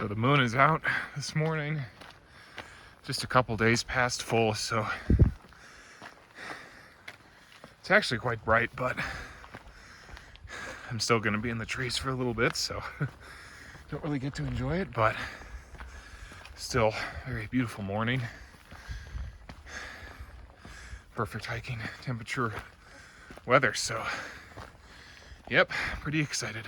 So the moon is out this morning, just a couple days past full, so it's actually quite bright, but I'm still going to be in the trees for a little bit, so don't really get to enjoy it, but still very beautiful morning. Perfect hiking temperature weather, so yep, pretty excited.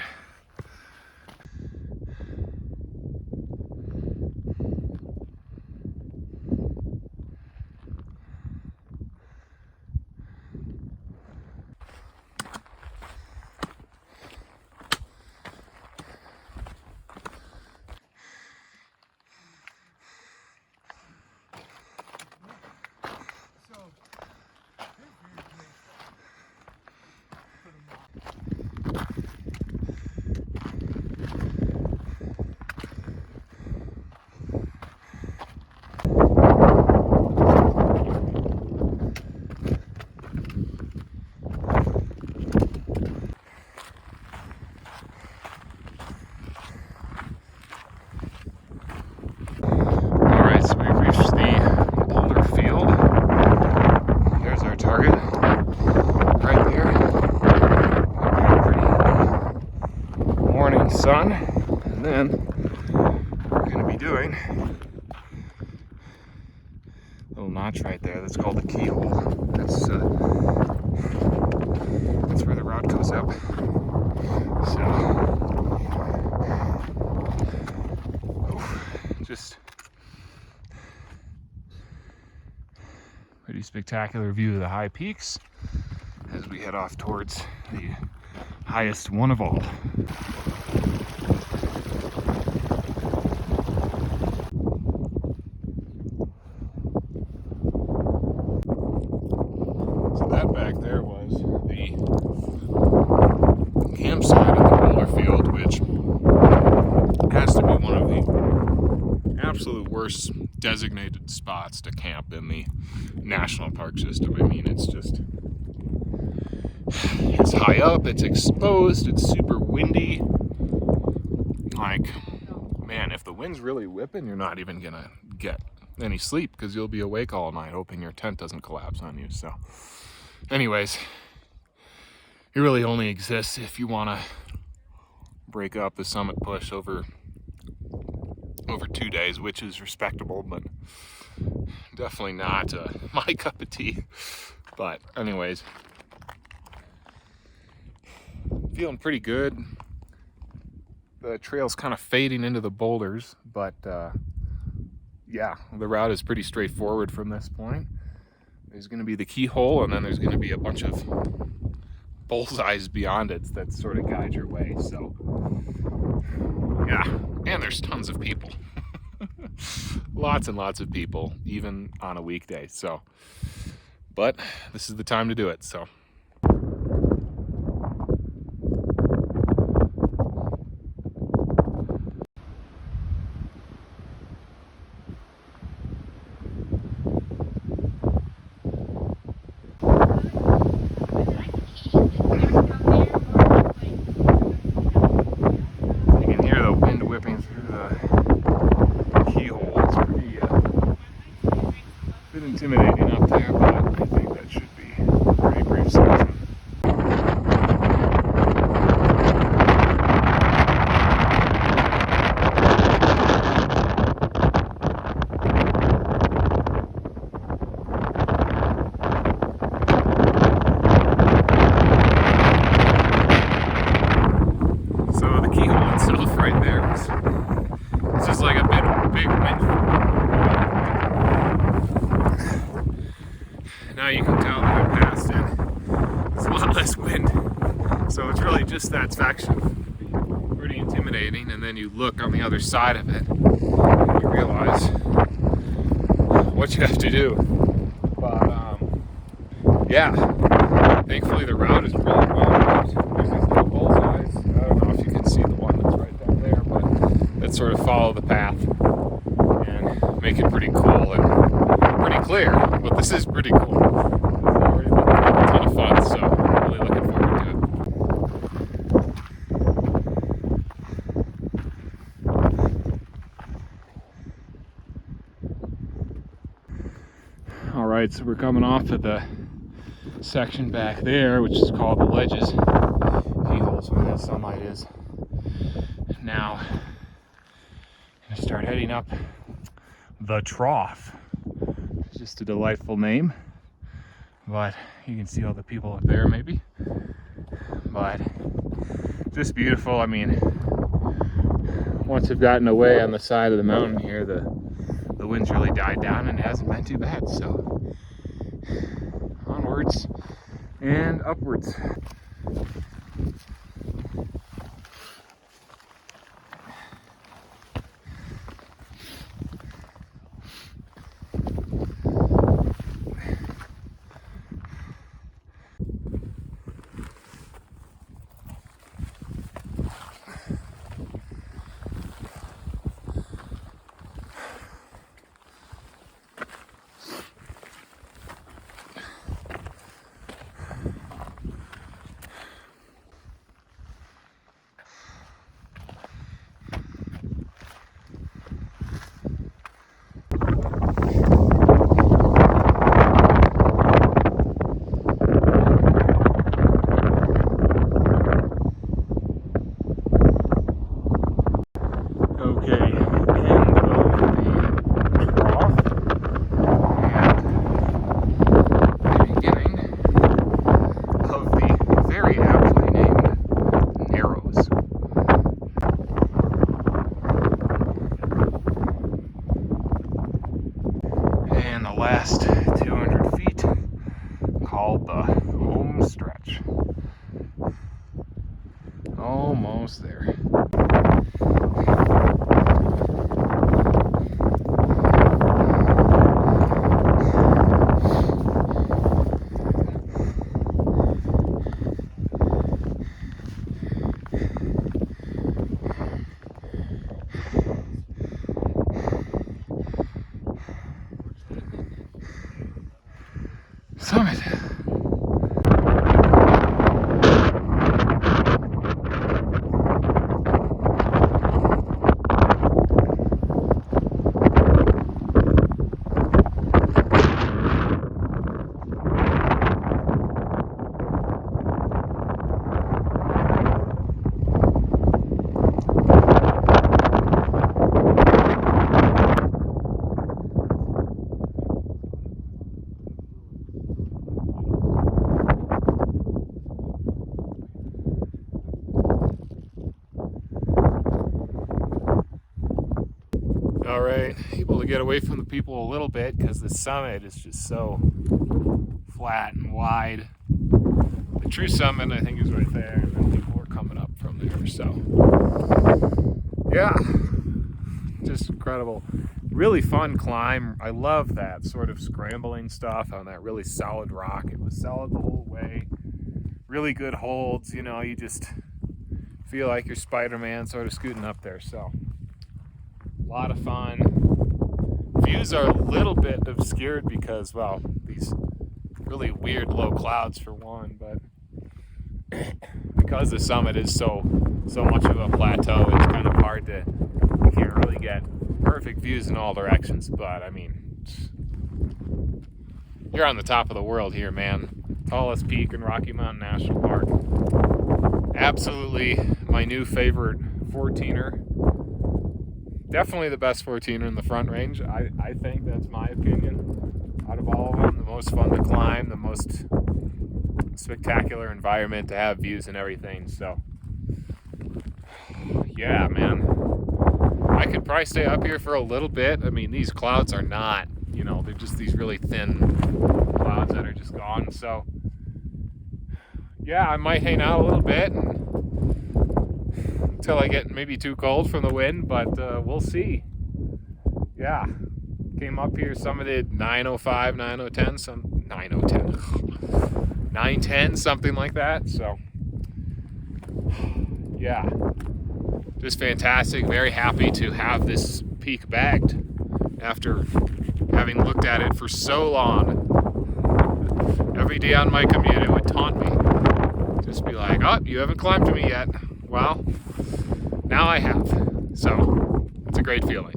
Sun, and then we're going to be doing a little notch right there that's called the keyhole. That's where the route goes up. So just pretty spectacular view of the high peaks as we head off towards the highest one of all. Back there was the campsite at the boulder field, which has to be one of the absolute worst designated spots to camp in the national park system. I mean, it's high up, it's exposed, it's super windy. Like, man, if the wind's really whipping, you're not even gonna get any sleep because you'll be awake all night hoping your tent doesn't collapse on you. So anyways, it really only exists if you want to break up the summit push over 2 days, which is respectable, but definitely not my cup of tea. But anyways, feeling pretty good. The trail's kind of fading into the boulders, but yeah, the route is pretty straightforward from this point. There's going to be the keyhole, and then there's going to be a bunch of bullseyes beyond it that sort of guide your way. So, yeah, and there's tons of people. Lots and lots of people, even on a weekday. So, but this is the time to do it, so. Intimidating up there, but I think that should be a pretty brief section. So the keyhole itself right there is just like a big wind. Now you can tell that I passed it. It's a lot less wind. So it's really just that section. Pretty intimidating, and then you look on the other side of it and you realize what you have to do. But yeah, thankfully the route is really well marked. There's these little bullseyes. I don't know if you can see the one that's right down there, but that sort of follow the path and make it pretty cool and pretty clear. But this is pretty cool. It's already been a ton of fun, so I'm really looking forward to it. right, so we're coming off of the section back there, which is called the ledges. Keyholes, where that sunlight is. Now, I'm gonna start heading up the trough. It's just a delightful name, but you can see all the people up there maybe. But just beautiful. I mean, once I've gotten away on the side of the mountain here, the wind's really died down and it hasn't been too bad. So onwards and upwards. And the last 200 feet, called the home stretch. Almost there. Summit. All right, able to get away from the people a little bit because the summit is just so flat and wide. The true summit, I think, is right there, and then people are coming up from there. So, yeah, just incredible. Really fun climb. I love that sort of scrambling stuff on that really solid rock. It was solid the whole way. Really good holds. You know, you just feel like you're Spider-Man sort of scooting up there. So. A lot of fun. Views are a little bit obscured because, well, these really weird low clouds for one, but because the summit is so much of a plateau, it's kind of hard to, you can't really get perfect views in all directions. But I mean, you're on the top of the world here, man. Tallest peak in Rocky Mountain National Park. Absolutely my new favorite 14er. Definitely the best 14er in the Front Range. I think that's my opinion. Out of all of them, the most fun to climb, the most spectacular environment to have views and everything. So, yeah, man. I could probably stay up here for a little bit. I mean, these clouds are not, you know, they're just these really thin clouds that are just gone. So, yeah, I might hang out a little bit until I get maybe too cold from the wind, but we'll see. Yeah, came up here, summited 9:05, 9:10, 9:10, something like that. So, yeah, just fantastic. Very happy to have this peak bagged after having looked at it for so long. Every day on my commute, it would taunt me. Just be like, oh, you haven't climbed to me yet. Well, now I have. So, it's a great feeling.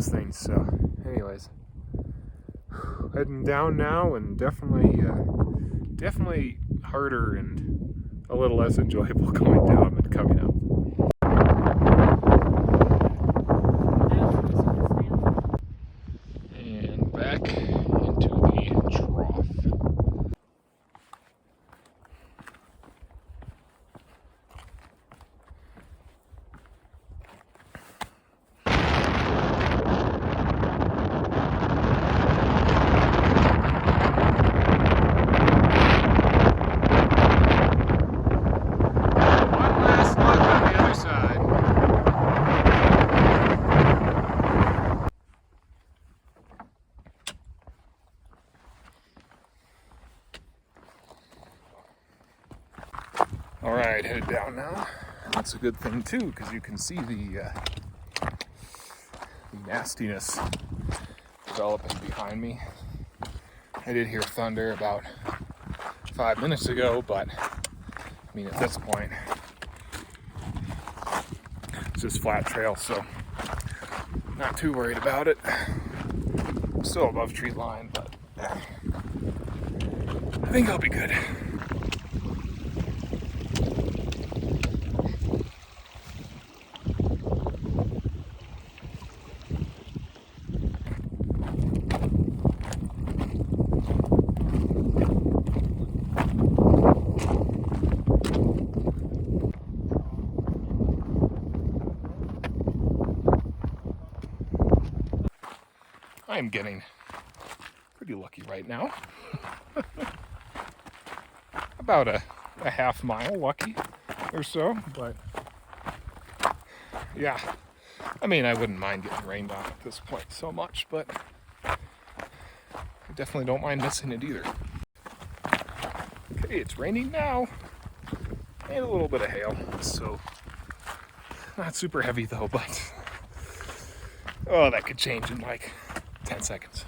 those things. So anyways, heading down now, and definitely harder and a little less enjoyable going down than coming up. And back into the trough. All right, headed down now. That's a good thing too, because you can see the nastiness developing behind me. I did hear thunder about 5 minutes ago, but I mean, at this point, it's just flat trail, so not too worried about it. I'm still above tree line, but I think I'll be good. I'm getting pretty lucky right now. About a half mile lucky or so, but yeah. I mean, I wouldn't mind getting rained on at this point so much, but I definitely don't mind missing it either. Okay, it's raining now, and a little bit of hail, so not super heavy though, but oh, that could change in like 10 seconds.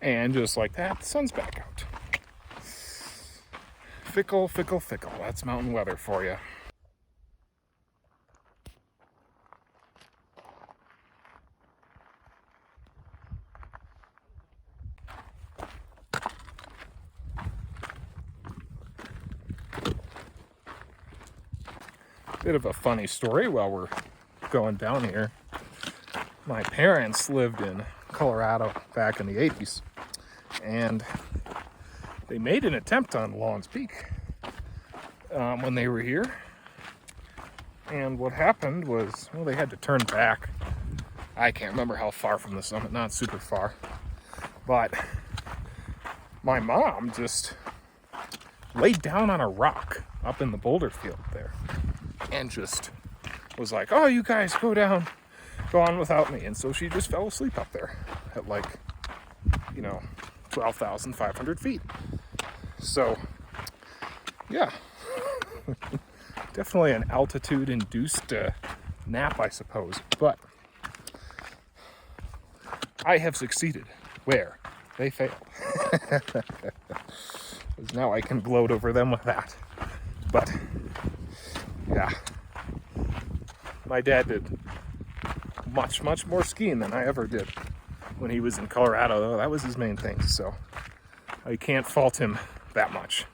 And just like that, the sun's back out. Fickle, fickle, fickle. That's mountain weather for you. Bit of a funny story while we're going down here. My parents lived in Colorado back in the 80s, and they made an attempt on Long's Peak when they were here. And what happened was, well, they had to turn back. I can't remember how far from the summit, not super far. But my mom just laid down on a rock up in the boulder field there and just was like, oh, you guys go down, go on without me. And so she just fell asleep up there at like, 12,500 feet. So, yeah, definitely an altitude-induced nap, I suppose. But I have succeeded where they failed. Because now I can gloat over them with that. But, yeah, my dad did much, much more skiing than I ever did when he was in Colorado, though. That was his main thing, so I can't fault him that much.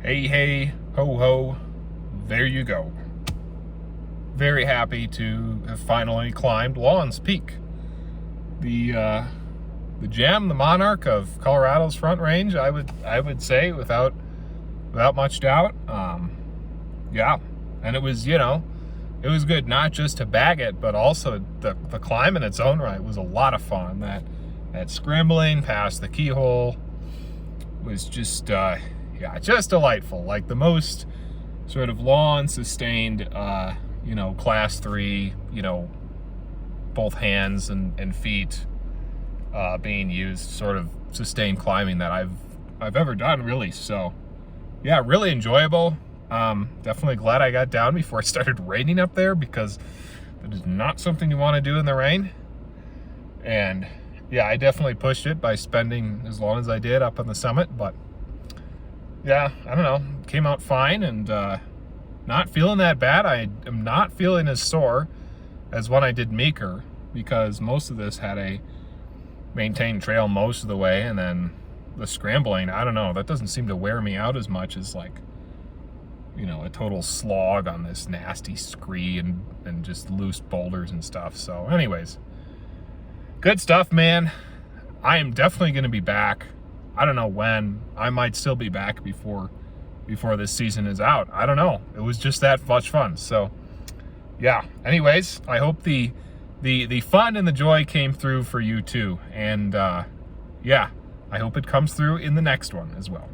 Hey, hey, ho, ho, there you go. Very happy to have finally climbed Long's Peak. The gem, the monarch of Colorado's Front Range, I would say without much doubt. Yeah, and it was, it was good not just to bag it, but also the climb in its own right was a lot of fun. That scrambling past the keyhole was just just delightful. Like the most sort of long sustained class 3, both hands and feet being used, sort of sustained climbing that I've ever done, really. So yeah, really enjoyable. Definitely glad I got down before it started raining up there, because that is not something you want to do in the rain. And yeah, I definitely pushed it by spending as long as I did up on the summit. But yeah, I don't know, came out fine, and not feeling that bad. I am not feeling as sore as when I did Meeker, because most of this had a maintained trail most of the way, and then the scrambling, I don't know, that doesn't seem to wear me out as much as, like, you know, a total slog on this nasty scree and just loose boulders and stuff. So anyways, good stuff, man. I am definitely going to be back. I don't know when. I might still be back before this season is out. I don't know. It was just that much fun. So yeah, anyways, I hope the fun and the joy came through for you too. And yeah, I hope it comes through in the next one as well.